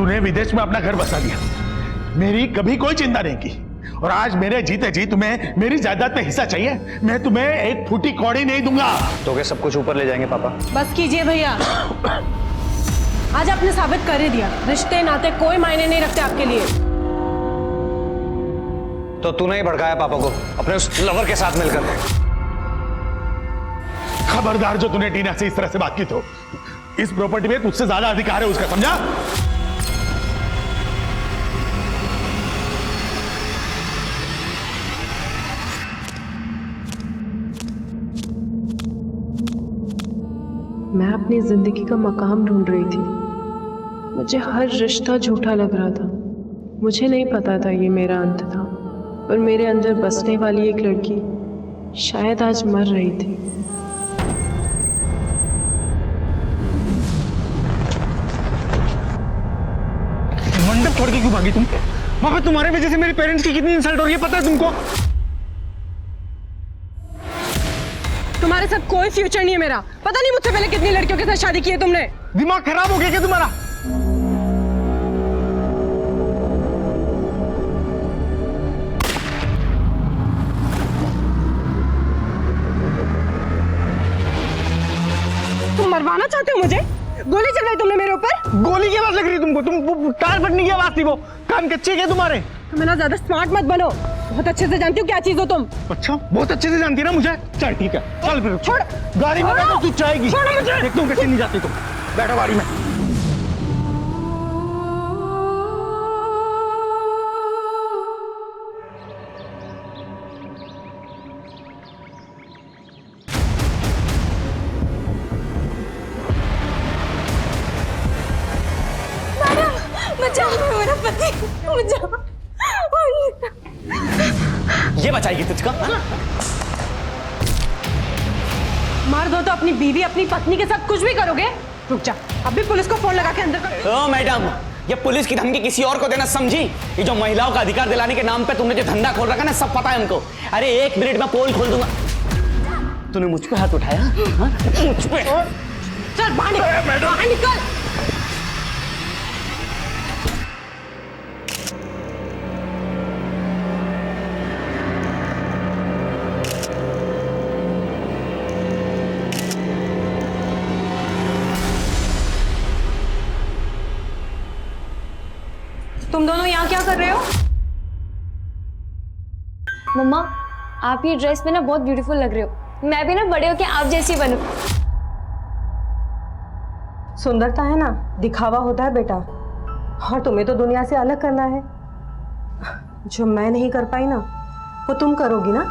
तूने विदेश में अपना घर बसा लिया, मेरी कभी कोई चिंता नहीं की, और आज मेरे जीते जी तुम्हें मेरी जायदाद में हिस्सा चाहिए। मैं तुम्हें एक फूटी कौड़ी नहीं दूंगा। तो क्या सब कुछ ऊपर ले जाएंगे पापा? बस कीजिए भैया, आज आपने साबित कर ही दिया, रिश्ते नाते कोई मायने नहीं रखते आपके लिए। तो तूने ही भड़काया पापा को अपने उस लवर के साथ मिलकर। खबरदार, जो तूने टीना से इस तरह से बात की तो इस प्रॉपर्टी में तुझसे ज्यादा अधिकार है उसका, समझा? मैं अपनी जिंदगी का मकाम ढूंढ रही थी। मुझे हर रिश्ता झूठा लग रहा था। मुझे नहीं पता था ये मेरा अंत था, पर मेरे अंदर बसने वाली एक लड़की शायद आज मर रही थी। मंडप छोड़ के क्यों भागी तुम? वहां पे तुम्हारे वजह से मेरे पेरेंट्स की कितनी इंसल्ट हो रही है, पता है तुमको? तुम्हारे साथ कोई फ्यूचर नहीं है मेरा। पता नहीं मुझसे पहले कितनी लड़कियों के साथ शादी की है तुमने। दिमाग खराब हो गया क्या तुम्हारा? तुम मरवाना चाहते हो मुझे? गोली चलवाई तुमने मेरे ऊपर? गोली की आवाज लग रही है तुमको? तुम टायर फटने की आवाज थी वो। कान कच्चे क्या तुम्हारे? तुम ना ज्यादा स्मार्ट मत बनो, बहुत अच्छे से जानती हूँ क्या चीज हो तुम। अच्छा, बहुत अच्छे से जानती है ना मुझे। चल ठीक है, चल फिर छोड़। गाड़ी में बैठो, तू चाहेगी। छोड़ो मुझे। देखता हूँ कैसे नहीं जाती तुम। बैठो गाड़ी में। बचाओ मेरा पति, बचाओ। ये बचाएगी तुझको? मार दो तो अपनी बीवी अपनी पत्नी के साथ कुछ भी करोगे? रुक जा, अभी पुलिस को फोन लगा के अंदर कर। ओ मैडम, ये पुलिस की धमकी किसी और को देना समझी? ये जो महिलाओं का अधिकार दिलाने के नाम पे तुमने जो धंधा खोल रखा ना, सब पता है हमको। अरे 1 मिनट में पोल खोल दूंगा। तूने मुझ पे हाथ उठाया? मुझ पे? चल बाहर निकल, बाहर निकल। तुम दोनों यहाँ क्या कर रहे हो? मम्मा, आप ये ड्रेस में ना बहुत ब्यूटीफुल लग रहे हो। मैं भी ना बड़े होके आप जैसी बनूं। सुंदरता है ना, दिखावा होता है बेटा, और तुम्हें तो दुनिया से अलग करना है। जो मैं नहीं कर पाई ना, वो तुम करोगी ना।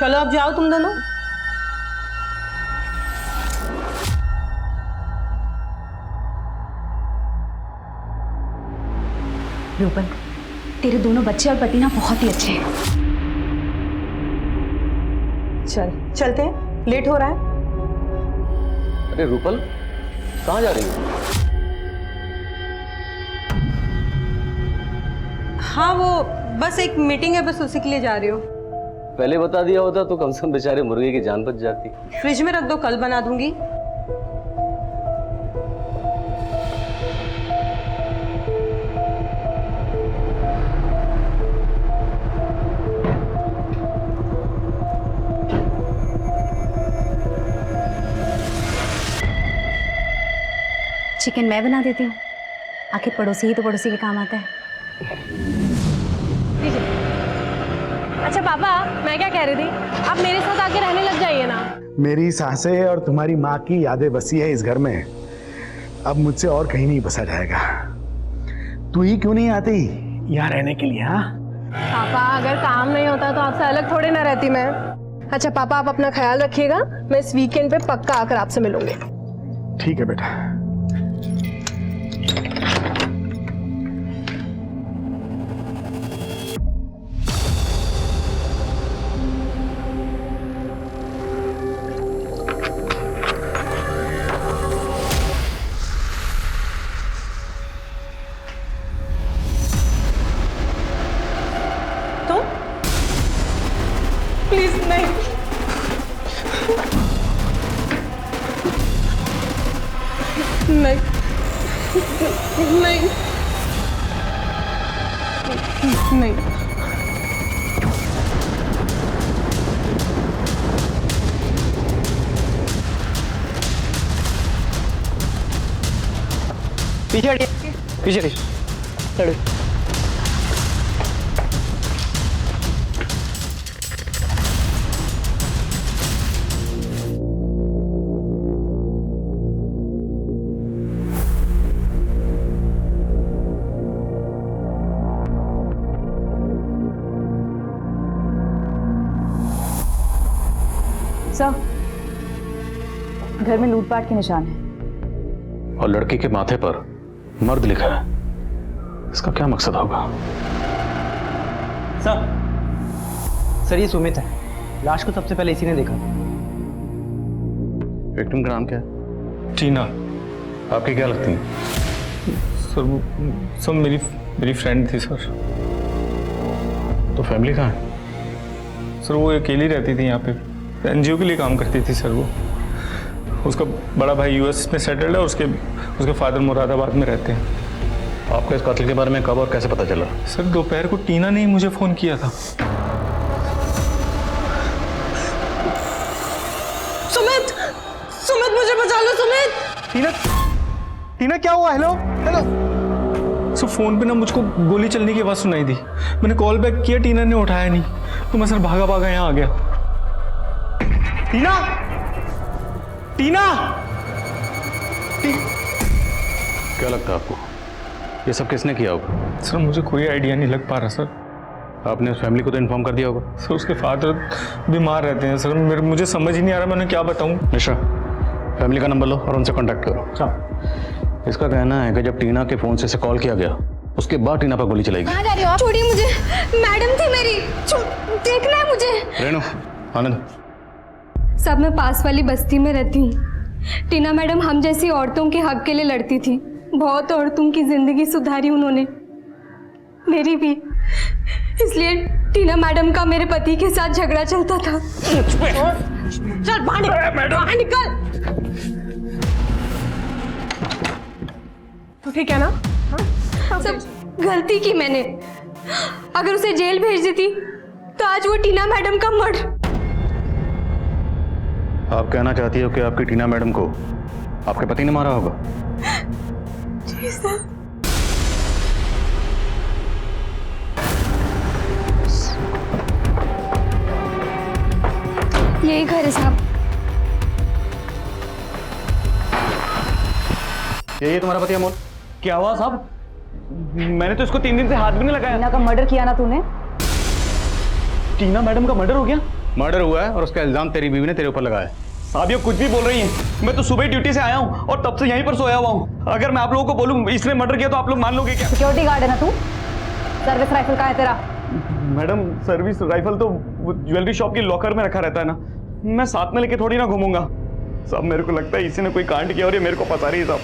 चलो अब जाओ तुम दोनों। रूपल, तेरे दोनों बच्चे और पति ना बहुत ही अच्छे हैं। चलते हैं, लेट हो रहा है। अरे रूपल, कहाँ जा रही हो? हाँ, वो बस एक मीटिंग है, बस उसी के लिए जा रही हूँ। पहले बता दिया होता तो कम से कम बेचारे मुर्गे की जान बच जाती। फ्रिज में रख दो, कल बना दूंगी। चिकन मैं बना देती हूँ, आखिर पड़ोसी ही तो पड़ोसी के काम आता है। अच्छा पापा, मैं क्या कह रही थी, आप मेरे साथ आके रहने लग जाइए ना। मेरी सांसें और तुम्हारी माँ की यादें बसी है इस घर में, अब मुझसे और कहीं नहीं बसा जाएगा। तू ही क्यों नहीं आती यहाँ रहने के लिए? हाँ पापा, अगर काम नहीं होता तो आपसे अलग थोड़ी ना रहती मैं। अच्छा पापा, आप अपना ख्याल रखिएगा, मैं इस वीकेंड पे पक्का आकर आपसे मिलूंगी। ठीक है बेटा। प्लीज नहीं। नहीं नहीं पीछे हटिए, पीछे हटिए। सर, घर में लूटपाट के निशान हैं। और लड़की के माथे पर मर्द लिखा है। इसका क्या मकसद होगा? सर ये सुमित है। लाश को सबसे पहले इसी ने देखा। विक्टिम का नाम क्या है? टीना। आपकी क्या लगती है? सर मेरी फ्रेंड थी सर। तो फैमिली कहाँ है? सर वो अकेली रहती थी यहाँ पे, एनजीओ के लिए काम करती थी सर वो। उसका बड़ा भाई यूएस में सेटल्ड है, उसके फादर मुरादाबाद में रहते हैं। आपको इस कत्ल के बारे में कब और कैसे पता चला? सर दोपहर को टीना ने ही मुझे फोन किया था। सुमित सुमित मुझे बचा लो सुमित। टीना क्या हुआ? हेलो सर फोन पे ना मुझको गोली चलने की आवाज सुनाई दी। मैंने कॉल बैक किया, टीना ने उठाया नहीं, तो मैं सर भागा यहाँ आ गया। टीना टीना क्या लगता है आपको ये सब किसने किया होगा? सर मुझे कोई आइडिया नहीं लग पा रहा सर। आपने उस फैमिली को तो इन्फॉर्म कर दिया होगा। सर उसके फादर बीमार रहते हैं सर, मुझे समझ ही नहीं आ रहा मैं उन्हें क्या बताऊं। निशा, फैमिली का नंबर लो और उनसे कांटेक्ट करो। इसका कहना है कि जब टीना के फोन से कॉल किया गया उसके बाद टीना पर गोली चलाई गई। कहाँ जा रही हो आप? छोड़िए मुझे, मैडम थी मेरी, देखना है मुझे। रेणु, आनंद। सब मैं पास वाली बस्ती में रहती हूँ। टीना मैडम हम जैसी औरतों के हक के लिए लड़ती थी। बहुत औरतों की जिंदगी सुधारी उन्होंने, मेरी भी। इसलिए टीना मैडम का मेरे पति के साथ झगड़ा चलता था। चल बाहर निकल। तो ठीक है ना? सब गलती की मैंने। अगर उसे जेल भेज देती तो आज वो टीना मैडम का मर्डर। आप कहना चाहती हो कि आपकी टीना मैडम को आपके पति ने मारा होगा? जी सर। यही घर है साहब। यही है तुम्हारा पति अमोल? क्या हुआ साहब? मैंने तो इसको 3 दिन से हाथ भी नहीं लगाया। टीना का मर्डर किया ना तूने? टीना मैडम का मर्डर हो गया? मर्डर हुआ है और उसका इल्जाम तेरी बीवी ने तेरे ऊपर लगाया है। साहब ये कुछ भी बोल रही हैं। मैं तो सुबह ड्यूटी से आया हूँ और तब से यहीं पर सोया हुआ हूँ। अगर मैं आप लोगों को बोलूँ इसने मर्डर किया तो आप लोग मान लोगे क्या? सिक्योरिटी गार्ड है ना तू? सर्विस राइफल कहाँ है तेरा? मैडम सर्विस राइफल तो ज्वेलरी शॉप की लॉकर में रखा रहता है ना, मैं साथ में लेके थोड़ी ना घूमूंगा। साहब मेरे को लगता है इसी ने कोई कांड किया और ये मेरे को फंसा रही है। साहब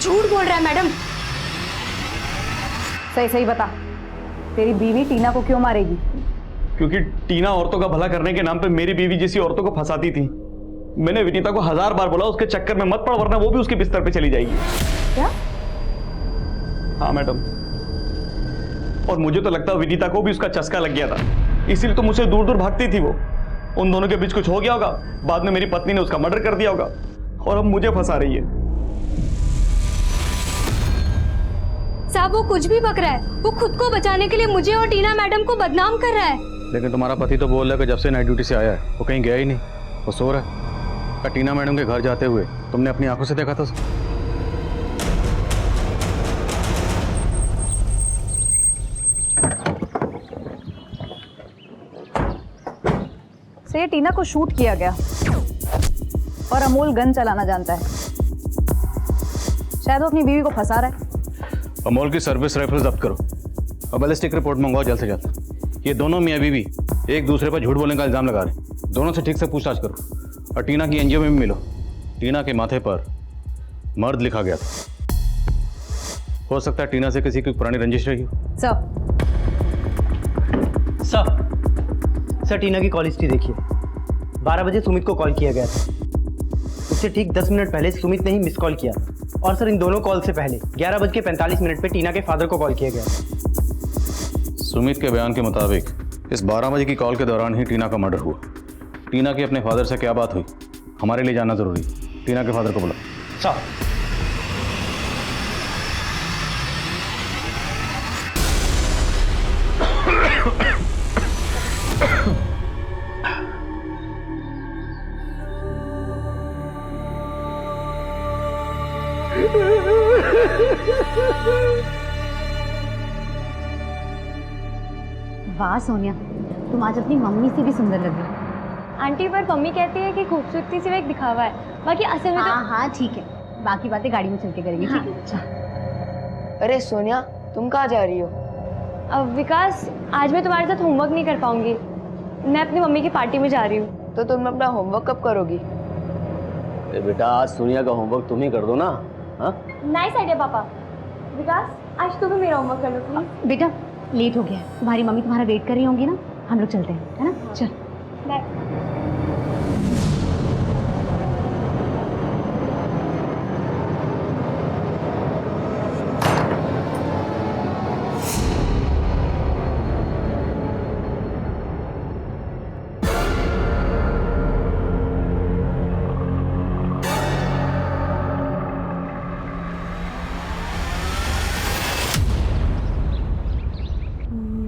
झूठ बोल रहा है मैडम। सही सही बता, तेरी बीवी टीना को क्यों मारेगी? क्योंकि टीना औरतों का भला करने के नाम पे मेरी बीवी जैसी औरतों को फंसाती थी। मैंने विनीता को 1000 बार बोला उसके चक्कर में मत पड़, वरना वो भी उसके बिस्तर पे चली जाएगी। क्या? हाँ मैडम, और मुझे तो लगता है विनीता को भी उसका चस्का लग गया था, इसीलिए तो मुझसे दूर दूर भागती थी वो। उन दोनों के बीच कुछ हो गया होगा, बाद में मेरी पत्नी ने उसका मर्डर कर दिया होगा और अब मुझे फंसा रही है। साहब वो कुछ भी बक रहा है। वो खुद को बचाने के लिए मुझे और टीना मैडम को बदनाम कर रहा है। लेकिन तुम्हारा पति तो बोल रहा है कि जब से नाइट ड्यूटी से आया है वो कहीं गया ही नहीं, वो सो रहा है। टीना मैडम के घर जाते हुए तुमने अपनी आंखों से देखा था? से ये टीना को शूट किया गया और अमोल गन चलाना जानता है। शायद वो अपनी बीवी को फंसा रहा है। अमोल की सर्विस राइफल जब्त करो और बैलिस्टिक रिपोर्ट मंगवाओ जल्द से जल्द। ये दोनों मियाँ बीवी एक दूसरे पर झूठ बोलने का इल्जाम लगा रहे हैं। दोनों से ठीक से पूछताछ करो और टीना की एनजीओ में भी मिलो। टीना के माथे पर मर्द लिखा गया था। हो सकता है टीना से किसी की पुरानी रंजिश रही हो। सर टीना की कॉल हिस्ट्री देखिए। 12 बजे सुमित को कॉल किया गया था। उससे ठीक 10 मिनट पहले सुमित ने ही मिस कॉल किया और सर इन दोनों कॉल से पहले 11:45 पे टीना के फादर को कॉल किया गया। सुमित के बयान के मुताबिक इस 12 बजे की कॉल के दौरान ही टीना का मर्डर हुआ। टीना की अपने फादर से क्या बात हुई हमारे लिए जानना जरूरी है। टीना के फादर को बुला। सर वाह सोनिया, तुम आज अपनी मम्मी से भी सुंदर लग रही हो। आंटी पर मम्मी कहती है कि खूबसूरती सिर्फ एक दिखावा है, बाकी असल में हाँ हाँ ठीक है, बाकी बातें गाड़ी में चल के करेंगे। ठीक है चल। अरे सोनिया, तुम कहाँ जा रही हो? अब विकास, आज मैं तुम्हारे साथ होमवर्क नहीं कर पाऊंगी। मैं अपनी मम्मी की पार्टी में जा रही हूँ। तो तुम अपना होमवर्क कब करोगी? बेटा आज सोनिया का होमवर्क तुम ही कर दो ना। हाँ नाइस आइडिया पापा। विकास, आज तू भी मेरा होमवर्क कर लो प्लीज। बेटा लेट हो गया है, तुम्हारी मम्मी तुम्हारा वेट कर रही होंगी ना, हम लोग चलते हैं, है ना? चल बाय।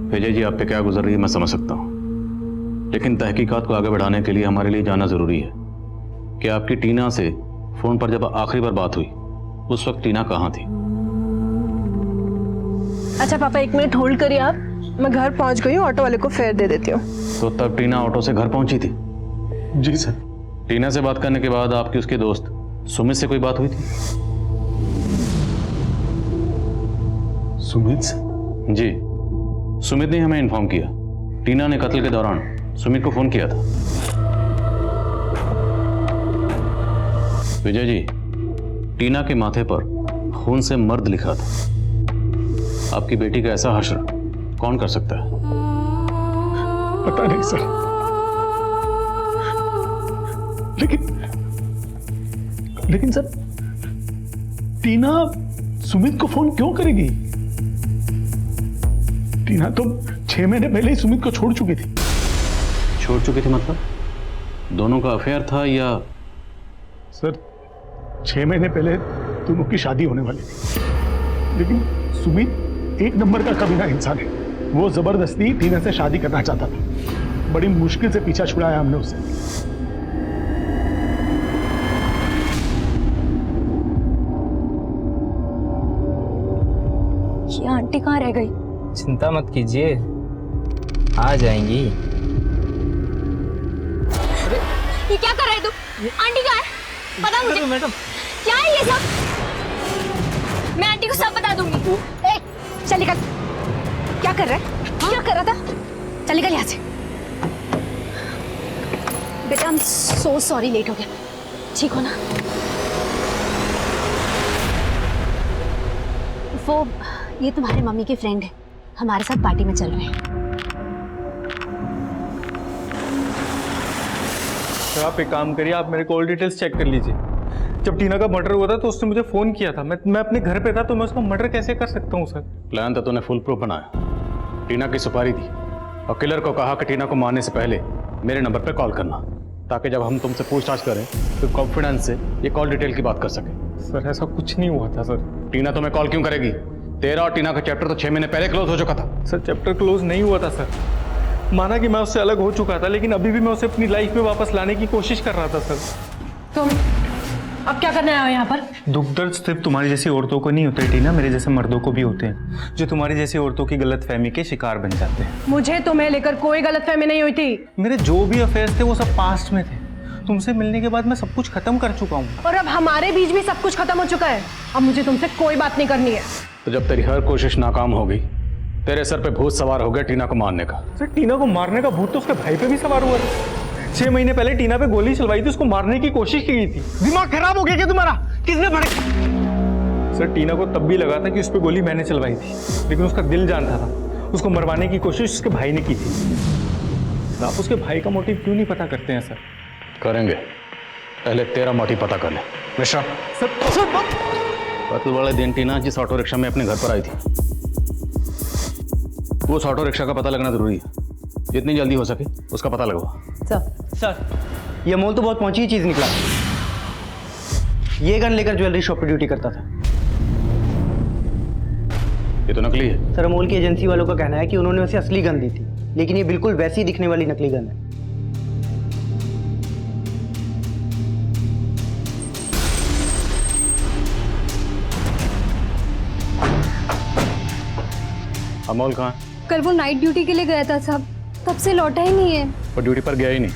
विजय जी, आप पे क्या गुजर रही है मैं समझ सकता हूँ, लेकिन तहकीकात को आगे बढ़ाने के लिए हमारे लिए जानना जरूरी है कि आपकी टीना से फोन पर जब आखिरी बार बात हुई उस वक्त टीना कहाँ थी? अच्छा पापा, 1 मिनट होल्ड करिए आप, मैं घर पहुंच गई हूँ, ऑटो वाले को फेयर दे देती हूँ। तो तब टीना ऑटो से घर पहुंची थी? जी सर। टीना से बात करने के बाद आपकी उसके दोस्त सुमित से कोई बात हुई थी? सुमित से? जी, सुमित ने हमें इन्फॉर्म किया टीना ने कत्ल के दौरान सुमित को फोन किया था। विजय जी, टीना के माथे पर खून से मर्द लिखा था। आपकी बेटी का ऐसा हश्र कौन कर सकता है? पता नहीं सर, लेकिन सर, टीना सुमित को फोन क्यों करेगी? टीना तो 6 महीने पहले ही सुमित को छोड़ चुकी थी। छोड़ चुकी थी मतलब? दोनों का अफेयर था या? सर, 6 महीने पहले दोनों की शादी होने वाली थी, लेकिन सुमित 1 नंबर का कमीना इंसान है। वो जबरदस्ती टीना से शादी करना चाहता था। बड़ी मुश्किल से पीछा छुड़ाया हमने उसे। ये आंटी कहाँ रह गई? चिंता मत कीजिए, आ जाएंगी। ये क्या कर रहे तू? आंटी कहाँ है? बता मुझे। मैडम, क्या है ये सब? मैं आंटी को सब बता दूंगी। चल निकल। क्या कर रहा है? क्या कर रहा था? चल निकल यहाँ से। बेटा I am so sorry, late हो गया। ठीक हो ना? वो ये तुम्हारे मम्मी के फ्रेंड है, हमारे साथ पार्टी में चल रहे हैं। तो आप एक काम करिए, आप मेरे कॉल डिटेल्स चेक कर लीजिए। जब टीना का मर्डर हुआ था तो उसने मुझे फोन किया था। मैं अपने घर पे था, तो मैं उसका मर्डर कैसे कर सकता हूँ सर? प्लान तो तूने फुल प्रूफ बनाया, टीना की सुपारी दी और किलर को कहा कि टीना को मारने से पहले मेरे नंबर पे कॉल करना, ताकि जब हम तुमसे पूछताछ करें तो कॉन्फिडेंस से ये कॉल डिटेल की बात कर सके। सर ऐसा कुछ नहीं हुआ था सर। टीना तुम्हें कॉल क्यों करेगी? तेरा और टीना का चैप्टर तो 6 महीने पहले क्लोज हो चुका था। सर चैप्टर क्लोज नहीं हुआ था सर। माना कि मैं उससे अलग हो चुका था, लेकिन अभी भी मैं उसे अपनी लाइफ में वापस लाने की कोशिश कर रहा था सर। तुम अब क्या करने आए हो यहाँ पर? दुख दर्द सिर्फ तुम्हारी जैसी औरतों को नहीं होते टीना, मेरे जैसे मर्दों को भी होते हैं, जो तुम्हारी जैसी औरतों की गलतफहमी के शिकार बन जाते हैं। मुझे तुम्हें लेकर कोई गलतफहमी नहीं हुई थी। मेरे जो भी अफेयर्स थे वो सब पास्ट में थे। तुमसे मिलने के बाद मैं सब कुछ खत्म कर चुका हूँ। और अब हमारे बीच भी सब कुछ खत्म हो चुका है। अब मुझे तुमसे कोई बात नहीं करनी है। तो जब तेरी हर कोशिश नाकाम हो गई, तेरे सर पे भूत सवार हो गया टीना को मारने का। सर टीना को मारने का भूत तो उसके भाई पे भी सवार हुआ था। 6 महीने पहले टीना पे गोली चलवाई थी, उसको मारने की कोशिश की गई थी। दिमाग खराब हो गया क्या तुम्हारा? किसने भड़क? सर टीना को तब भी लगा था कि उस पर गोली मैंने चलवाई थी, लेकिन उसका दिल जानता था। उसको मरवाने की कोशिश उसके भाई ने की थी। आप उसके भाई का मोटिव क्यों नहीं पता करते हैं सर? करेंगे, पहले तेरा मोटिव पता कर ले। मिश्रा सर कत्ल वाले दिन टीना जिस ऑटो रिक्शा में अपने घर पर आई थी, उस ऑटो रिक्शा का पता लगना जरूरी है। जितनी जल्दी हो सके उसका पता लगवा। सर ये अमोल तो बहुत पहुंची चीज निकला। ये गन लेकर ज्वेलरी शॉप पे ड्यूटी करता था। ये तो नकली है। सर अमोल की एजेंसी वालों का कहना है कि उन्होंने उसे असली गन दी थी, लेकिन ये बिल्कुल वैसी दिखने वाली नकली गन है। अमोल कहाँ है? कल वो नाइट ड्यूटी के लिए गया था साहब, तब से लौटा ही नहीं है। वो ड्यूटी पर गया ही नहीं,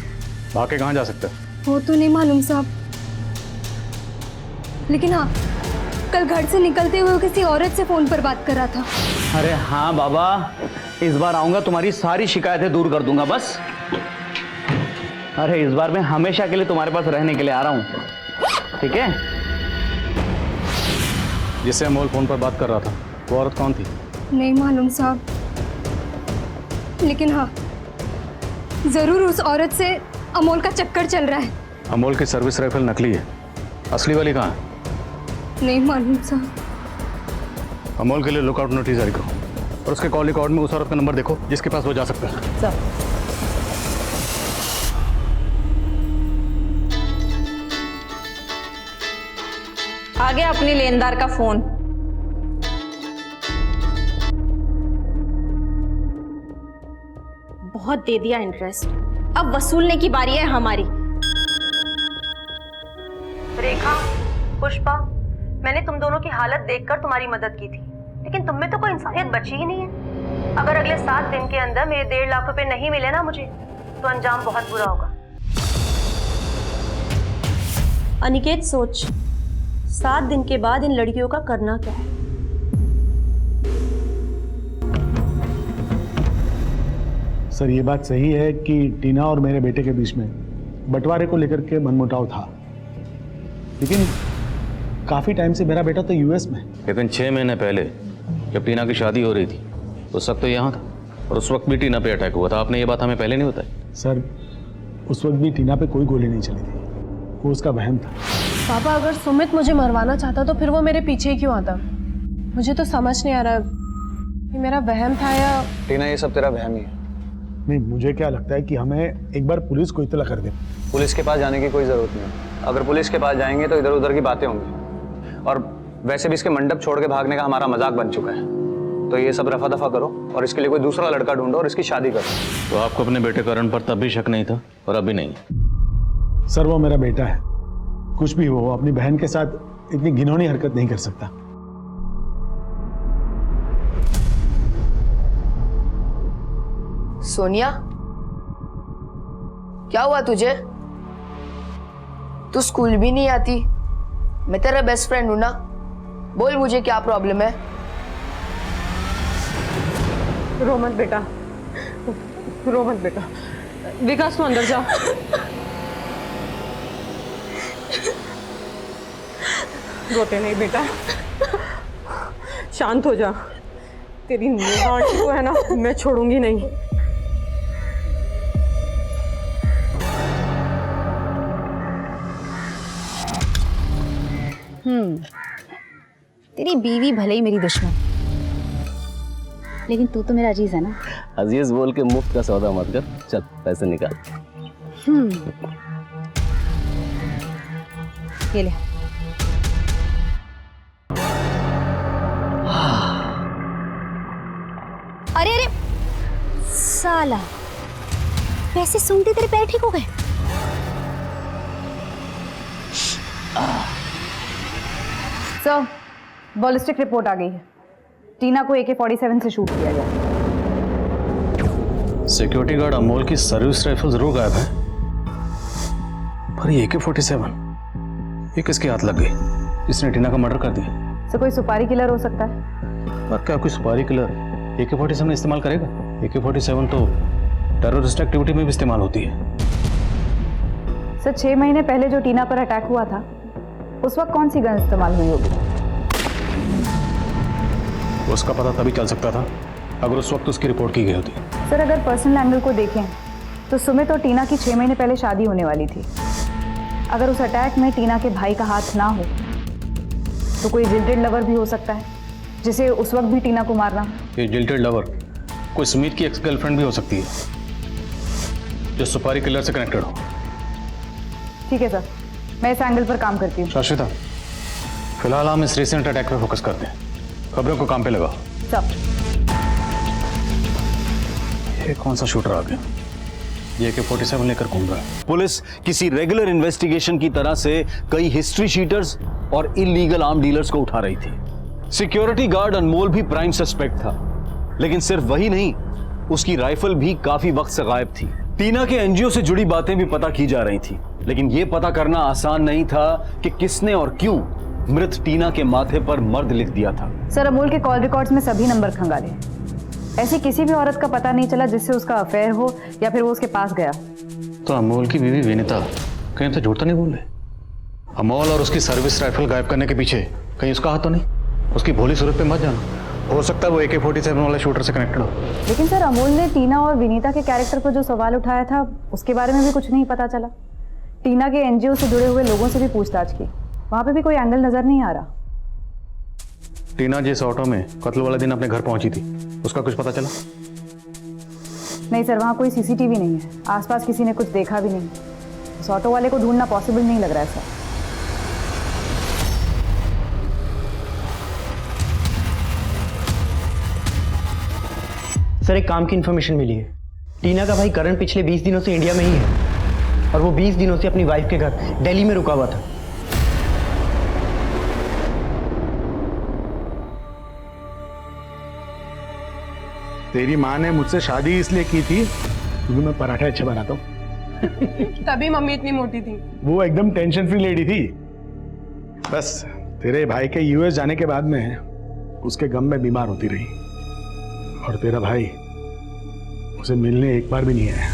भाग के कहाँ जा सकता है? वो तो नहीं मालूम साहब, लेकिन हाँ कल घर से निकलते हुए वो किसी औरत से फोन पर बात कर रहा था। अरे हाँ बाबा, इस बार आऊंगा तुम्हारी सारी शिकायतें दूर कर दूंगा बस। अरे इस बार मैं हमेशा के लिए तुम्हारे पास रहने के लिए आ रहा हूँ, ठीक है? जिससे अमोल फोन पर बात कर रहा था वो औरत कौन थी? नहीं मालूम साहब, लेकिन हाँ जरूर उस औरत से अमोल का चक्कर चल रहा है। अमोल की सर्विस राइफल नकली है, असली वाली कहाँ है? नहीं मालूम साहब। अमोल के लिए लुकआउट नोटिस जारी करो और उसके कॉल रिकॉर्ड में उस औरत का नंबर देखो जिसके पास वो जा सकता है। आ गया अपने लेनदार का फोन। बहुत दे दिया इंटरेस्ट, अब वसूलने की बारी है हमारी। रेखा, पुष्पा, मैंने तुम दोनों की हालत देखकर तुम्हारी मदद की थी, लेकिन तुम में तो कोई इंसानियत बची ही नहीं है। अगर अगले 7 दिन के अंदर मेरे 1.5 लाख रुपए नहीं मिले ना मुझे, तो अंजाम बहुत बुरा होगा। अनिकेत सोच, 7 दिन के बाद इन लड़कियों का करना क्या है? सर ये बात सही है कि टीना और मेरे बेटे के बीच में बंटवारे को लेकर के मनमुटाव था, लेकिन काफी टाइम से मेरा बेटा तो यूएस में। लेकिन 6 महीने पहले जब टीना की शादी हो रही थी उस वक्त तो यहाँ था, और उस वक्त भी टीना पे अटैक हुआ था। आपने ये बात हमें पहले नहीं बताई। सर उस वक्त भी टीना पे कोई गोली नहीं चली थी, वो उसका वहम था। पापा अगर सुमित मुझे मरवाना चाहता तो फिर वो मेरे पीछे क्यों आता? मुझे तो समझ नहीं आ रहा ये मेरा वहम था या। टीना ये सब तेरा वहम ही है। नहीं, मुझे क्या लगता है कि हमें एक बार पुलिस को इत्तला कर दे। पुलिस के पास जाने की कोई जरूरत नहीं। अगर पुलिस के पास जाएंगे तो इधर उधर की बातें होंगी, और वैसे भी इसके मंडप छोड़ के भागने का हमारा मजाक बन चुका है। तो ये सब रफा दफा करो और इसके लिए कोई दूसरा लड़का ढूंढो और इसकी शादी करो। तो आपको अपने बेटे करण पर तब भी शक नहीं था और अभी नहीं? सर वो मेरा बेटा है, कुछ भी हो अपनी बहन के साथ इतनी घिनौनी हरकत नहीं कर सकता। सोनिया, क्या हुआ तुझे? तू स्कूल भी नहीं आती, मैं तेरा बेस्ट फ्रेंड हूं ना। बोल मुझे क्या प्रॉब्लम है? रो मत बेटा, रो मत बेटा। विकास तू अंदर जा। रोते नहीं बेटा, शांत हो जा। तेरी नेहा आंटी को है ना मैं छोड़ूंगी नहीं। तेरी बीवी भले ही मेरी दुश्मन, लेकिन तू तो मेरा अजीज है ना। अजीज बोल के मुफ्त का सौदा मत कर, चल पैसे निकाल। ये ले। अरे अरे साला, पैसे सूंघते तेरे पैर ठीक हो गए? सर, बॉलिस्टिक रिपोर्ट आ गई है। टीना को AK-47 से शूट किया गया। सिक्योरिटी गार्ड अमोल की सर्विस राइफल जरूर गायब है, पर ये AK-47 ये किसके हाथ लग गई? इसने टीना का मर्डर कर दिया। सर कोई सुपारी किलर हो सकता है। पर क्या कोई सुपारी किलर AK-47 इस्तेमाल करेगा? AK-47 तो टेररिस्ट एक्टिविटी में भी इस्तेमाल होती है। सर 6 महीने पहले जो टीना पर अटैक हुआ था उस वक्त कौन सी गन इस्तेमाल हुई होगी? उसका पता तभी चल सकता था अगर उस वक्त उसकी रिपोर्ट की गई होती। सर अगर पर्सनल एंगल को देखें तो सुमित और टीना की 6 महीने पहले शादी होने वाली थी। अगर उस अटैक में टीना के भाई का हाथ ना हो तो कोई जिल्टेड लवर भी हो सकता है, जिसे उस वक्त भी टीना को मारना। ये जिल्टेड लवर कोई सुमित की एक्स गर्लफ्रेंड भी हो सकती है, जो सुपारी किलर से कनेक्टेड हो। ठीक है सर, मैं इस एंगल पर काम करती हूँ। शाश्विता, फिलहाल हम इस रिसेंट अटैक पे फोकस करते हैं, खबरों को काम पे लगाओ। सब ये कौन सा शूटर आ गया? ये AK-47 लेकर घूम रहा है। पुलिस किसी रेगुलर इन्वेस्टिगेशन की तरह से कई हिस्ट्री शीटर्स और इलीगल आर्म डीलर्स को उठा रही थी। सिक्योरिटी गार्ड अनमोल भी प्राइम सस्पेक्ट था, लेकिन सिर्फ वही नहीं, उसकी राइफल भी काफी वक्त से गायब थी। टीना के एनजीओ से जुड़ी बातें भी पता की जा रही थी, लेकिन यह पता करना आसान नहीं था कि किसने और क्यों मृत टीना के माथे पर मर्द लिख दिया था। सर, अमोल के कॉल रिकॉर्ड्स में सभी नंबर खंगाले, ऐसी किसी भी औरत का पता नहीं चला जिससे उसका अफेयर हो या फिर वो उसके पास गया। तो अमोल की बीवी विनीता कहीं तो झूठ तो नहीं बोल रहे? अमोल और उसकी सर्विस राइफल गायब करने के पीछे कहीं उसका हाथ तो नहीं? उसकी भोली सूरत पे मत जाना, हो सकता है वो AK-47 वाले शूटर से कनेक्टेड हो। लेकिन सर, अमोल ने टीना और विनीता के कैरेक्टर पर जो सवाल उठाया था उसके बारे में भी कुछ नहीं पता चला। टीना के एनजीओ से जुड़े हुए लोगों से भी पूछताछ की, वहां पे भी कोई एंगल नजर नहीं आ रहा। टीना जिस ऑटो में कत्ल वाले दिन अपने घर पहुंची थी, उसका कुछ पता चला? नहीं सर, वहां कोई CCTV नहीं है, आसपास किसी ने कुछ देखा भी नहीं। उस ऑटो वाले को ढूंढना पॉसिबल नहीं लग रहा है सर। सर, एक काम की इन्फॉर्मेशन मिली है। टीना का भाई करण पिछले 20 दिनों से इंडिया में ही है और वो 20 दिनों से अपनी वाइफ के घर दिल्ली में रुका हुआ था। तेरी माँ ने मुझसे शादी इसलिए की थी क्योंकि मैं पराठे अच्छे बनाता हूँ। तभी मम्मी इतनी मोटी थी। वो एकदम टेंशन फ्री लेडी थी। बस तेरे भाई के US जाने के बाद में उसके गम में बीमार होती रही, और तेरा भाई उसे मिलने एक बार भी नहीं आया।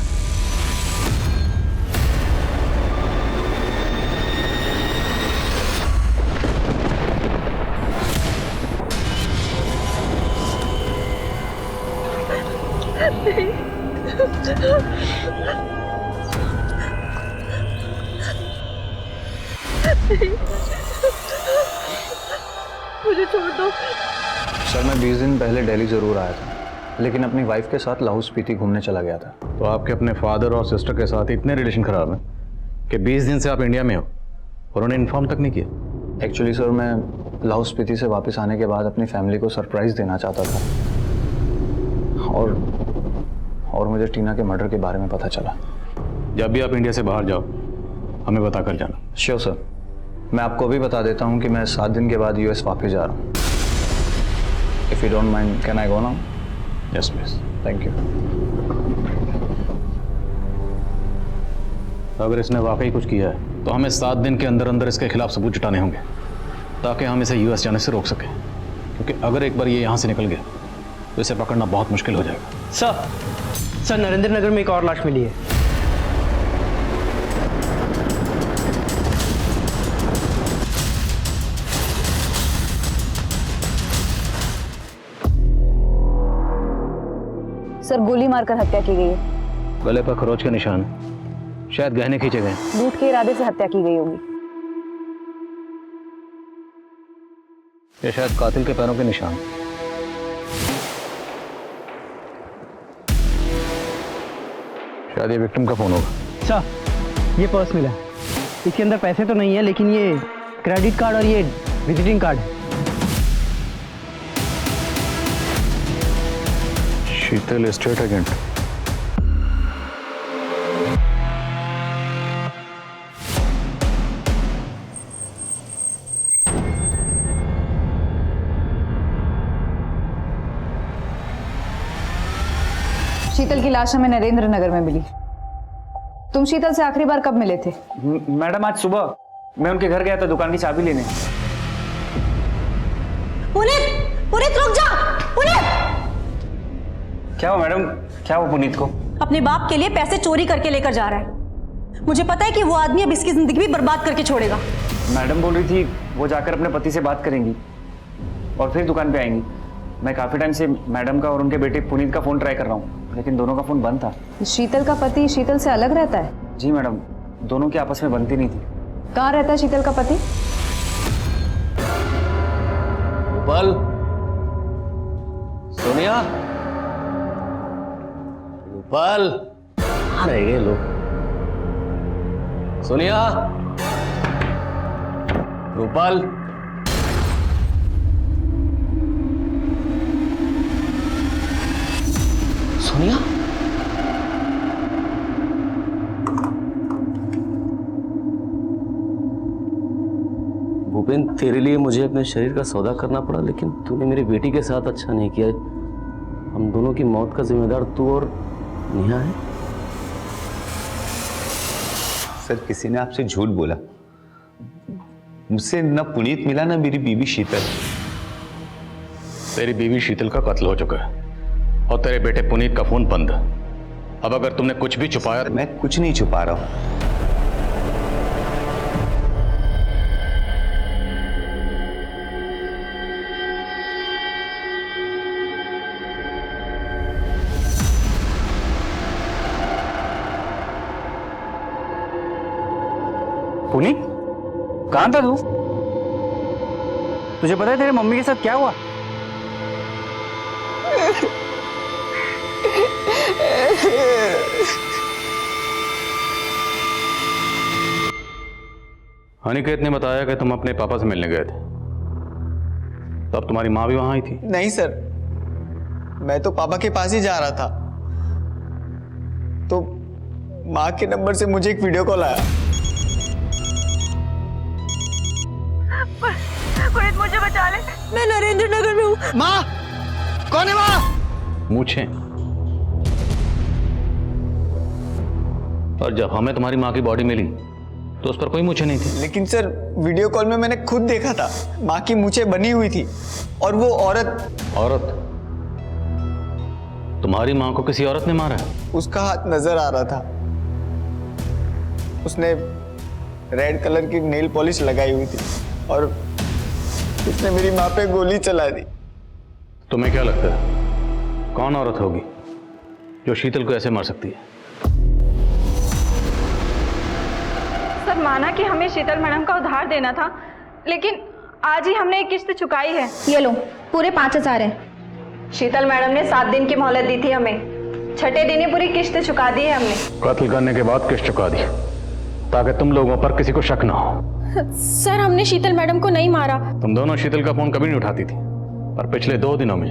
मुझे छोड़ दो। सर, मैं 20 दिन पहले दिल्ली जरूर आया था, लेकिन अपनी वाइफ के साथ लाहौल स्पीति घूमने चला गया था। तो आपके अपने फादर और सिस्टर के साथ इतने रिलेशन खराब हैं कि 20 दिन से आप इंडिया में हो और उन्हें इन्फॉर्म तक नहीं किया? एक्चुअली सर, मैं लाहौल स्पीति से वापस आने के बाद अपनी फैमिली को सरप्राइज देना चाहता था, और मुझे टीना के मर्डर के बारे में पता चला। जब भी आप इंडिया से बाहर जाओ हमें बता कर जाना। श्योर सर, मैं आपको भी बता देता हूँ कि मैं 7 दिन के बाद US वापस जा रहा हूँ। If you don't mind, can I go now? Yes please. Thank you. अगर इसने वाकई कुछ किया है तो हमें 7 दिन के अंदर अंदर इसके खिलाफ सबूत जुटाने होंगे, ताकि हम इसे US जाने से रोक सकें, क्योंकि अगर एक बार ये यहाँ से निकल गया तो इसे पकड़ना बहुत मुश्किल हो जाएगा। सर, नरेंद्र नगर में एक और लाश मिली है। सर, गोली मारकर हत्या की गई है। गले पर खरोच के निशान, शायद गहने खींचे गए। लूट के इरादे से हत्या की गई होगी। या शायद कातिल के पैरों के निशान। शायद ये विक्टिम का फोन होगा। सर, ये पर्स मिला, इसके अंदर पैसे तो नहीं है, लेकिन ये क्रेडिट कार्ड और ये विजिटिंग कार्ड है। शीतल एस्टेट एजेंट। शीतल की लाश हमें नरेंद्र नगर में मिली। तुम शीतल से आखिरी बार कब मिले थे? मैडम, आज सुबह मैं उनके घर गया था दुकान की चाबी लेने। पुनीत, पुनीत रुक जा। पुनीत! क्या हुआ मैडम? क्या हुआ पुनीत को? अपने बाप के लिए पैसे चोरी करके लेकर जा रहा है। मुझे पता है कि वो आदमी अब इसकी जिंदगी भी बर्बाद करके छोड़ेगा। मैडम बोल रही थी वो जाकर अपने पति से बात करेंगी और फिर दुकान पे आएंगी। मैं काफी टाइम से मैडम का और उनके बेटे पुनीत का फोन ट्राई कर रहा हूँ, लेकिन दोनों का फोन बंद था। शीतल का पति शीतल से अलग रहता है? जी मैडम, दोनों की आपस में बनती नहीं थी। कहाँ रहता है शीतल का पति? रूपल, सोनिया, रूपल, कहाँ रह गए लोग? सोनिया, रूपल, सोनिया, भूपेन, तेरे लिए मुझे अपने शरीर का सौदा करना पड़ा, लेकिन तूने मेरी बेटी के साथ अच्छा नहीं किया। हम दोनों की मौत का जिम्मेदार तू और नेहा है। सर, किसी ने आपसे झूठ बोला। मुझसे न पुनीत मिला ना मेरी बीवी शीतल। तेरी बीवी शीतल का कत्ल हो चुका है और तेरे बेटे पुनीत का फोन बंद। अब अगर तुमने कुछ भी छुपाया। मैं कुछ नहीं छुपा रहा हूं। पुनीत, कहां था तू? तुझे पता है तेरे मम्मी के साथ क्या हुआ? अनिकेत ने बताया कि तुम अपने पापा से मिलने गए थे, तब तुम्हारी माँ भी वहां आई थी। नहीं सर, मैं तो पापा के पास ही जा रहा था, तो माँ के नंबर से मुझे एक वीडियो कॉल आया। पुनीत, मुझे बचा ले, मैं नरेंद्र नगर में हूँ। माँ, कौन है माँ? मूछें। और जब हमें तुम्हारी माँ की बॉडी मिली तो उस पर कोई मूछें नहीं थी। लेकिन सर, वीडियो कॉल में मैंने खुद देखा था, माँ की मूछें बनी हुई थी और वो औरत तुम्हारी माँ को किसी औरत ने मारा है? उसका हाथ नजर आ रहा था। उसने रेड कलर की नेल पॉलिश लगाई हुई थी और उसने मेरी माँ पे गोली चला दी। तुम्हें क्या लगता है कौन औरत होगी जो शीतल को ऐसे मार सकती है? सर, माना कि हमें शीतल मैडम का उधार देना था, लेकिन आज ही हमने एक किस्त चुकाई है। ये लो, पूरे 5,000 है। शीतल मैडम ने 7 दिन की मोहलत दी थी हमें, छठे दिन ही पूरी किस्त चुका दी है हमने। कत्ल करने के बाद किस्त चुका दी ताकि तुम लोगों पर किसी को शक ना हो। सर, हमने शीतल मैडम को नहीं मारा। तुम दोनों शीतल का फोन कभी नहीं उठाती थी, और पिछले 2 दिनों में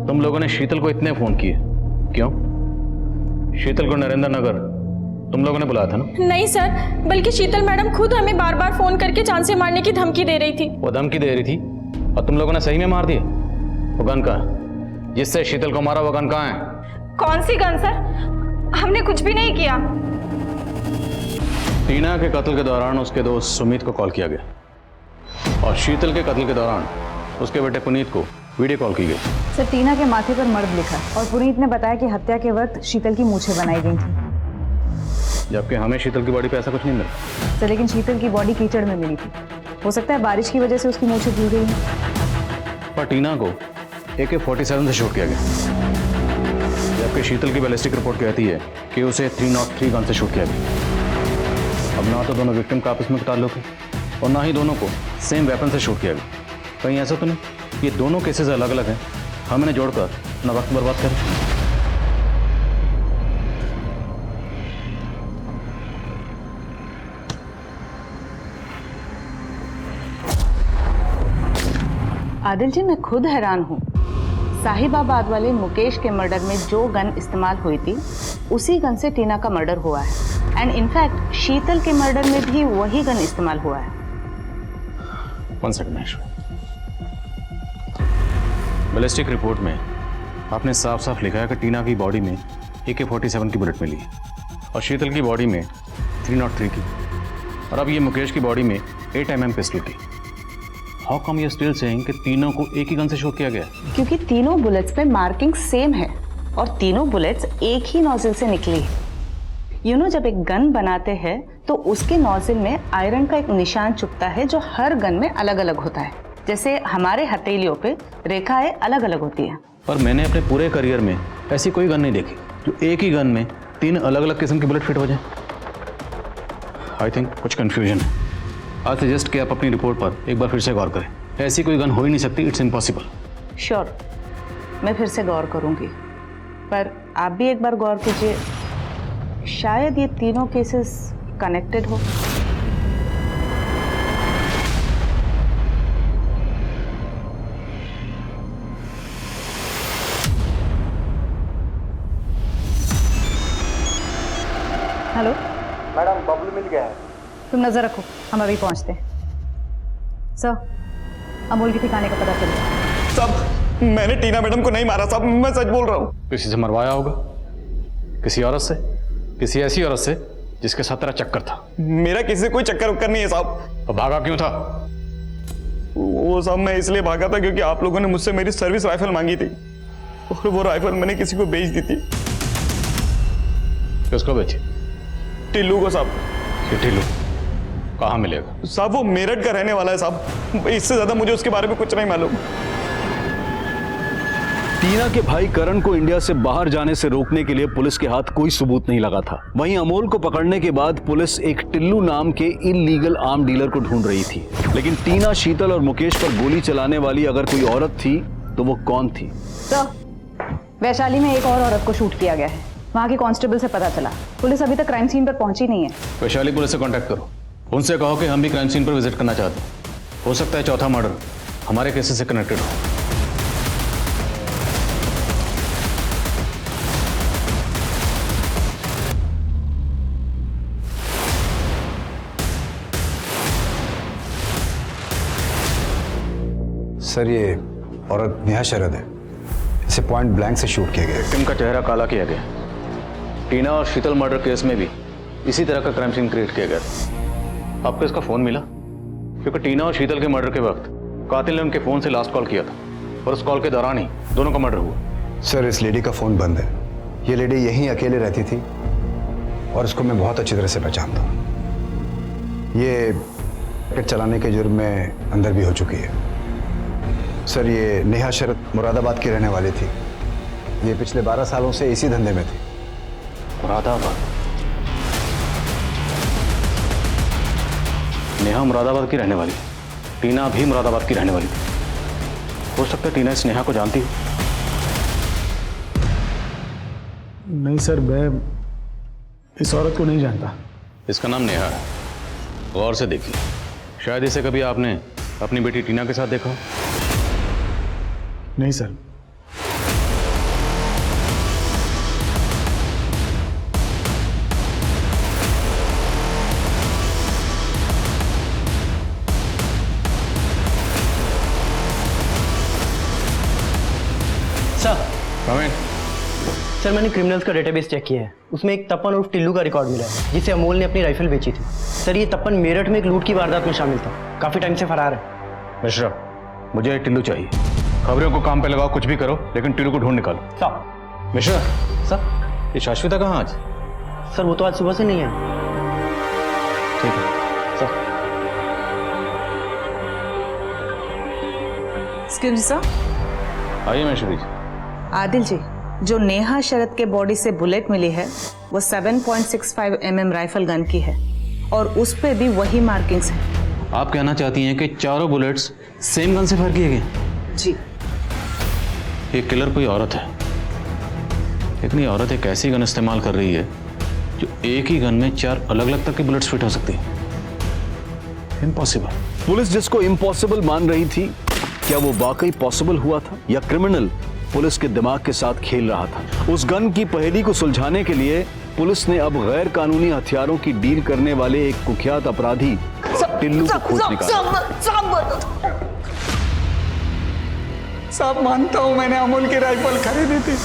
तुम लोगों ने शीतल को इतने फोन किए क्यों? शीतल को नरेंद्र नगर तुम लोगों ने बुलाया था ना? नहीं सर, बल्कि शीतल मैडम खुद हमें बार बार फोन करके जान से मारने की धमकी दे रही थी। वो धमकी दे रही थी और तुम लोगों ने सही में मार दिए? वो गन कहाँ है जिससे शीतल को मारा? वो गन कहाँ है? कौन सी गन सर? हमने कुछ भी नहीं किया। टीना के कत्ल के दौरान उसके दोस्त सुमित को कॉल किया गया और शीतल के कत्ल के दौरान उसके बेटे पुनीत को वीडियो कॉल की गई। सर, टीना के माथे पर मर्द लिखा और पुनीत ने बताया कि हत्या के वक्त शीतल की मूछें बनाई गई थी, जबकि हमें शीतल की बॉडी पे ऐसा कुछ नहीं मिला। सर, लेकिन शीतल की बॉडी कीचड़ में मिली थी। हो सकता है बारिश की वजह से उसकी मूछें धुल गई हैं। पर टीना को AK-47 से शूट किया गया, जबकि शीतल की बैलिस्टिक रिपोर्ट कहती है कि उसे 303 गन से शूट किया गया। अब ना तो दोनों विक्टिम का आपस में ताल्लुक है और ना ही दोनों को सेम वेपन से शूट किया गया। कहीं ऐसा तो नहीं ये दोनों केसेस अलग अलग हैं, हम इन्हें जोड़कर अपना वक्त बर्बाद करें? आदिल जी, मैं खुद हैरान हूँ। साहिबाबाद वाले मुकेश के मर्डर में जो गन इस्तेमाल हुई थी उसी गन से टीना का मर्डर हुआ है, एंड इनफैक्ट शीतल के मर्डर में भी वही गन इस्तेमाल हुआ है। 1 सेकंड महेश। बैलिस्टिक रिपोर्ट में आपने साफ साफ लिखा है कि टीना की बॉडी में AK-47 की बुलेट मिली है और शीतल की बॉडी में 303 की, और अब ये मुकेश की बॉडी में 8mm पिस्टल की। How come you still saying कि तीनों को एक ही गन से शूट किया गया? क्योंकि तीनों बुलेट्स पे मार्किंग सेम है और तीनों बुलेट्स एक ही नोजल से निकली है। यू नो, जब एक गन बनाते हैं तो उसके नोजल में आयरन का एक निशान चुभता है जो हर गन में अलग अलग होता है। जैसे हमारे हथेलियों पे रेखाएं अलग अलग होती हैं। पर मैंने अपने पूरे करियर में ऐसी कोई गन नहीं देखी जो एक ही गन में 3 अलग अलग किस्म की बुलेट फिट हो जाए। आई थिंक कुछ कंफ्यूजन है। आई सजेस्ट कि आप अपनी रिपोर्ट पर एक बार फिर से गौर करें। ऐसी कोई गन हो ही नहीं सकती, इट्स इम्पॉसिबल। श्योर, मैं फिर से गौर करूंगी, पर आप भी एक बार गौर कीजिए, शायद ये तीनों केसेस कनेक्टेड हो। हेलो मैडम, बबलू मिल गया है। तुम नजर रखो, हम अभी पहुंचते हैं। सर, अमोल के ठिकाने का पता चल गया। साहब, मैंने टीना मैडम को नहीं मारा साहब, मैं सच बोल रहा हूँ। किसी से मरवाया होगा, किसी औरत से, किसी ऐसी औरत से जिसके साथ तेरा चक्कर था। मेरा किसी से कोई चक्कर उक्कर नहीं है साहब। तो भागा क्यों था? वो साहब मैं इसलिए भागा था क्योंकि आप लोगों ने मुझसे मेरी सर्विस राइफल मांगी थी और वो राइफल मैंने किसी को बेच दी थी। किसको बेची? टिल्लू को साहब। ये टिल्लू कहाँ मिलेगा? साहब वो मेरठ का रहने वाला है साहब, इससे ज्यादा मुझे उसके बारे में कुछ नहीं मालूम। टीना के भाई करण को इंडिया से बाहर जाने से रोकने के लिए पुलिस के हाथ कोई सबूत नहीं लगा था। वहीं अमोल को पकड़ने के बाद पुलिस एक टिल्लू नाम के इल्लीगल आर्म डीलर को ढूंढ रही थी। लेकिन टीना, शीतल और मुकेश पर गोली चलाने वाली अगर कोई औरत थी तो वो कौन थी? सर, वैशाली में एक और औरत को शूट किया गया है, वहाँ के कांस्टेबल से पता चला। पुलिस अभी तक क्राइम सीन पर पहुंची नहीं है। वैशाली पुलिस से कांटेक्ट करो, उनसे कहो कि हम भी क्राइम सीन पर विजिट करना चाहते हैं। हो सकता है चौथा मर्डर हमारे केसेस से कनेक्टेड हो। सर, ये औरत नेहा शरद है, इसे पॉइंट ब्लैंक से शूट किया गया। विक्टिम का चेहरा काला किया गया। टीना और शीतल मर्डर केस में भी इसी तरह का क्राइम सीन क्रिएट किया गया। आपको इसका फोन मिला? क्योंकि टीना और शीतल के मर्डर के वक्त कातिल ने उनके फोन से लास्ट कॉल किया था और उस कॉल के दौरान ही दोनों का मर्डर हुआ। सर, इस लेडी का फोन बंद है। ये लेडी यहीं अकेले रहती थी और इसको मैं बहुत अच्छी तरह से पहचानता हूँ। ये रैकेट चलाने के जुर्म में अंदर भी हो चुकी है। सर, ये नेहा शरद मुरादाबाद की रहने वाली थी। ये पिछले 12 सालों से इसी धंधे में थी। मुरादाबाद? नेहा मुरादाबाद की रहने वाली, टीना भी मुरादाबाद की रहने वाली थी। हो सकता है टीना इस नेहा को जानती हो। नहीं सर, मैं इस औरत को नहीं जानता। इसका नाम नेहा है, गौर से देखिए, शायद इसे कभी आपने अपनी बेटी टीना के साथ देखा हो। नहीं सर। Sir, comment. सर, मैंने क्रिमिनल्स का डेटाबेस चेक किया है, उसमें एक तपन और टिल्लू का रिकॉर्ड मिला है जिसे अमोल ने अपनी राइफल बेची थी। सर, ये तपन मेरठ में एक लूट की वारदात में शामिल था, काफी टाइम से फरार है। मिश्रा, मुझे टिल्लू चाहिए। खबरों को काम पे लगाओ, कुछ भी करो, लेकिन टिल्लू को ढूंढ निकालो। सर। मिश्रा। सर। ये शाश्विता कहाँ आज? सर, वो तो आज सुबह से नहीं है। ठीक है सर। Excuse me sir. आइए मैश्वी जी। आदिल जी, जो नेहा शरद के बॉडी से बुलेट मिली है वो 7.65 mm राइफल गन की है और उस पे भी वही मार्किंग्स हैं। आप कहना चाहती हैं कि चारों बुलेट्स सेम गन से फायर किए गए? जी। ये किलर कोई औरत है, लेकिन ये औरत एक ऐसी गन इस्तेमाल कर रही है जो एक ही गन में 4 अलग अलग तक की बुलेट्स फिट हो सकती है। इम्पॉसिबल। पुलिस जिसको इम्पॉसिबल मान रही थी, क्या वो वाकई पॉसिबल हुआ था या क्रिमिनल पुलिस के दिमाग के साथ खेल रहा था? उस गन की पहेली को सुलझाने के लिए पुलिस ने अब गैर कानूनी हथियारों की डील करने वाले एक कुख्यात अपराधी टिल्लू को खोज निकाला। साहब, मानता हूं मैंने अमोल की राइफल खरीदी थी,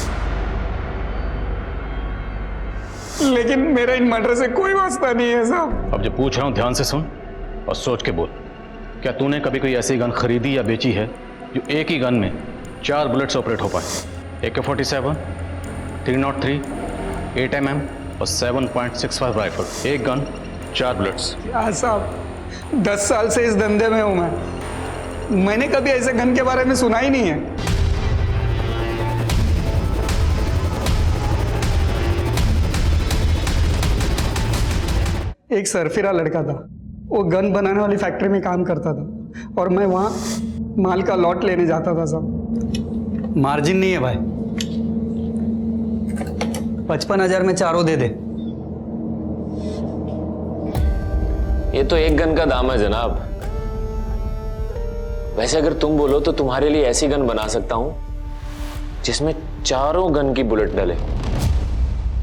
लेकिन मेरा इन मर्डर से कोई वास्ता नहीं है साहब। अब जो पूछ रहा हूं ध्यान से सुन और सोच के बोल। क्या तूने कभी कोई ऐसी गन खरीदी या बेची है जो एक ही गन में 4 बुलेट्स ऑपरेट हो पाए? AK-47, 303, 8mm और 7.65 राइफल, एक गन 4 बुलेट्स। क्या साहब, 10 साल से इस धंधे में हूं मैंने कभी ऐसे गन के बारे में सुना ही नहीं है। एक सरफिरा लड़का था, वो गन बनाने वाली फैक्ट्री में काम करता था और मैं वहां माल का लॉट लेने जाता था साहब। मार्जिन नहीं है भाई। 55,000 में चारों दे दे। ये तो एक गन का दाम है जनाब। वैसे अगर तुम बोलो तो तुम्हारे लिए ऐसी गन बना सकता हूं जिसमें चारों गन की बुलेट डले।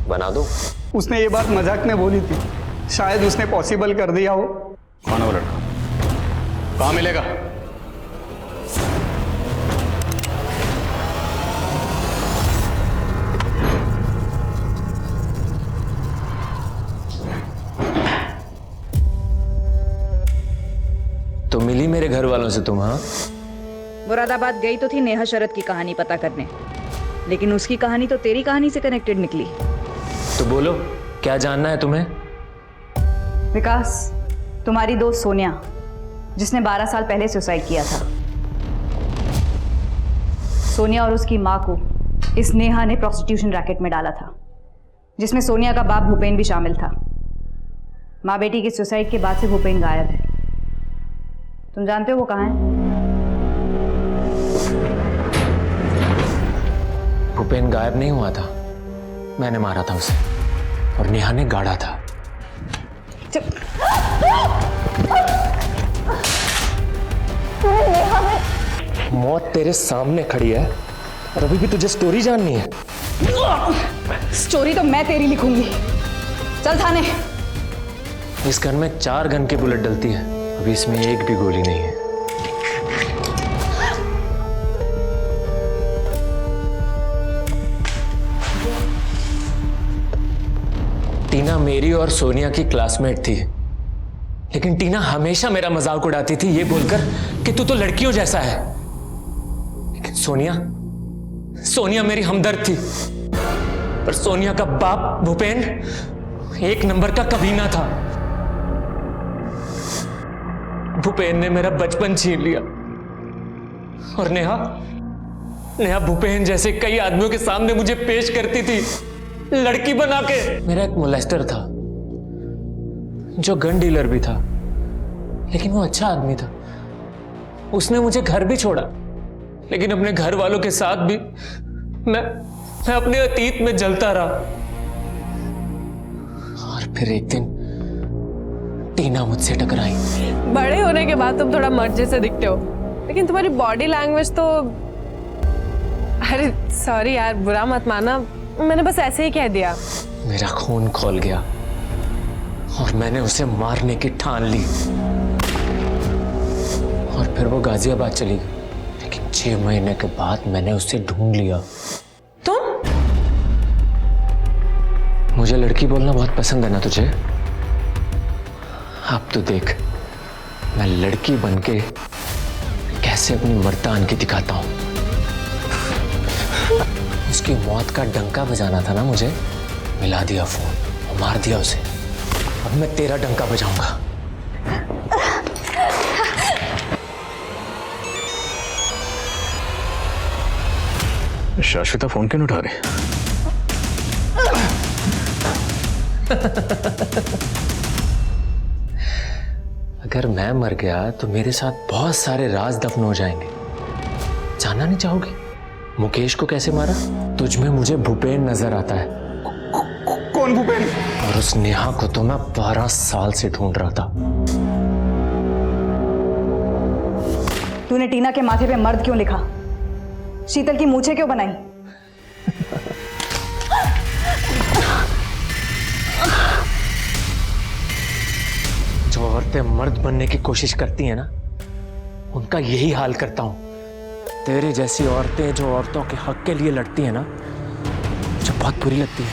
बना दो। उसने ये बात मजाक में बोली थी, शायद उसने पॉसिबल कर दिया हो। कौन है वो लड़का? कहाँ मिलेगा? तो मिली मेरे घर वालों से तुम? हाँ, मुरादाबाद गई तो थी नेहा शरद की कहानी पता करने, लेकिन उसकी कहानी तो तेरी कहानी से कनेक्टेड निकली। तो बोलो क्या जानना है तुम्हें? विकास, तुम्हारी दोस्त सोनिया, जिसने 12 साल पहले सुसाइड किया था, सोनिया और उसकी मां को इस नेहा ने प्रोस्टिट्यूशन रैकेट में डाला था, जिसमें सोनिया का बाप भूपेन भी शामिल था। माँ बेटी की सुसाइड के बाद से भूपेन गायब है। तुम जानते हो वो कहाँ है? भूपेन गायब नहीं हुआ था, मैंने मारा था उसे और नेहा ने गाड़ा था। मौत तेरे सामने खड़ी है और अभी भी तुझे स्टोरी जाननी है? स्टोरी तो मैं तेरी लिखूंगी। चल थाने। इस गन में 4 गन की बुलेट डलती है, अभी इसमें एक भी गोली नहीं है। टीना मेरी और सोनिया की क्लासमेट थी, लेकिन टीना हमेशा मेरा मजाक उड़ाती थी ये बोलकर कि तू तो लड़कियों जैसा है। लेकिन सोनिया मेरी हमदर्द थी। पर सोनिया का बाप भूपेन एक नंबर का कमीना था। भूपेन ने मेरा बचपन छीन लिया और नेहा भूपेन जैसे कई आदमियों के सामने मुझे पेश करती थी लड़की बना के। मेरा एक मोलेस्टर था जो गन डीलर भी था, लेकिन वो अच्छा आदमी था। उसने मुझे घर भी छोड़ा, लेकिन अपने घर वालों के साथ भी मैं अपने अतीत में जलता रहा। और फिर एक दिन टीना मुझसे टकराई। बड़े होने के बाद तुम थोड़ा मर्द जैसे दिखते हो, लेकिन तुम्हारी बॉडी लैंग्वेज तो... अरे सॉरी यार, बुरा मत माना, मैंने बस ऐसे ही कह दिया। मेरा खून खौल गया और मैंने उसे मारने की ठान ली। और फिर वो गाजियाबाद चली गई, लेकिन 6 महीने के बाद मैंने उसे ढूंढ लिया। तुम? मुझे लड़की बोलना बहुत पसंद है ना तुझे? अब तो देख मैं लड़की बनके कैसे अपनी मर्दानगी दिखाता हूं। उसकी मौत का डंका बजाना था ना मुझे, मिला दिया फोन और मार दिया उसे। अब मैं तेरा डंका बजाऊंगा। शाश्विता फोन क्यों नहीं उठा रही? अगर मैं मर गया तो मेरे साथ बहुत सारे राज दफन हो जाएंगे। जानना नहीं चाहोगे मुकेश को कैसे मारा? तुझ में मुझे भूपेन नजर आता है। कौन भूपेन? और उस नेहा को तो मैं 12 साल से ढूंढ रहा था। तूने टीना के माथे पे मर्द क्यों लिखा? शीतल की मूछें क्यों बनाई? जो औरतें मर्द बनने की कोशिश करती हैं ना, उनका यही हाल करता हूं। तेरे जैसी औरतें जो औरतों के हक के लिए लड़ती हैं ना, मुझे बहुत बुरी लगती है।